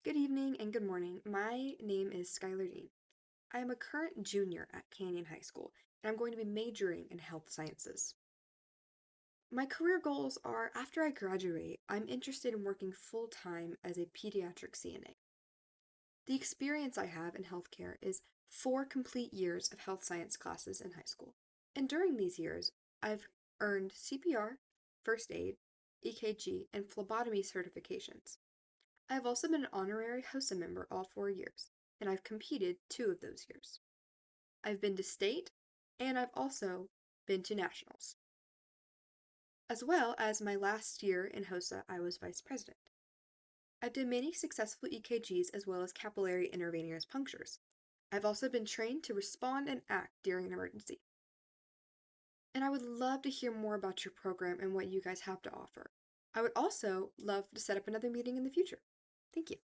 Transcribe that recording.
Good evening and good morning. My name is Skylar Dean. I am a current junior at Canyon High School, and I'm going to be majoring in health sciences. My career goals are after I graduate, I'm interested in working full time as a pediatric CNA. The experience I have in healthcare is 4 complete years of health science classes in high school. And during these years, I've earned CPR, first aid, EKG, and phlebotomy certifications. I have also been an honorary HOSA member all 4 years, and I've competed 2 of those years. I've been to state, and I've also been to nationals. As well as my last year in HOSA, I was vice president. I've done many successful EKGs as well as capillary intravenous punctures. I've also been trained to respond and act during an emergency. And I would love to hear more about your program and what you guys have to offer. I would also love to set up another meeting in the future. Thank you.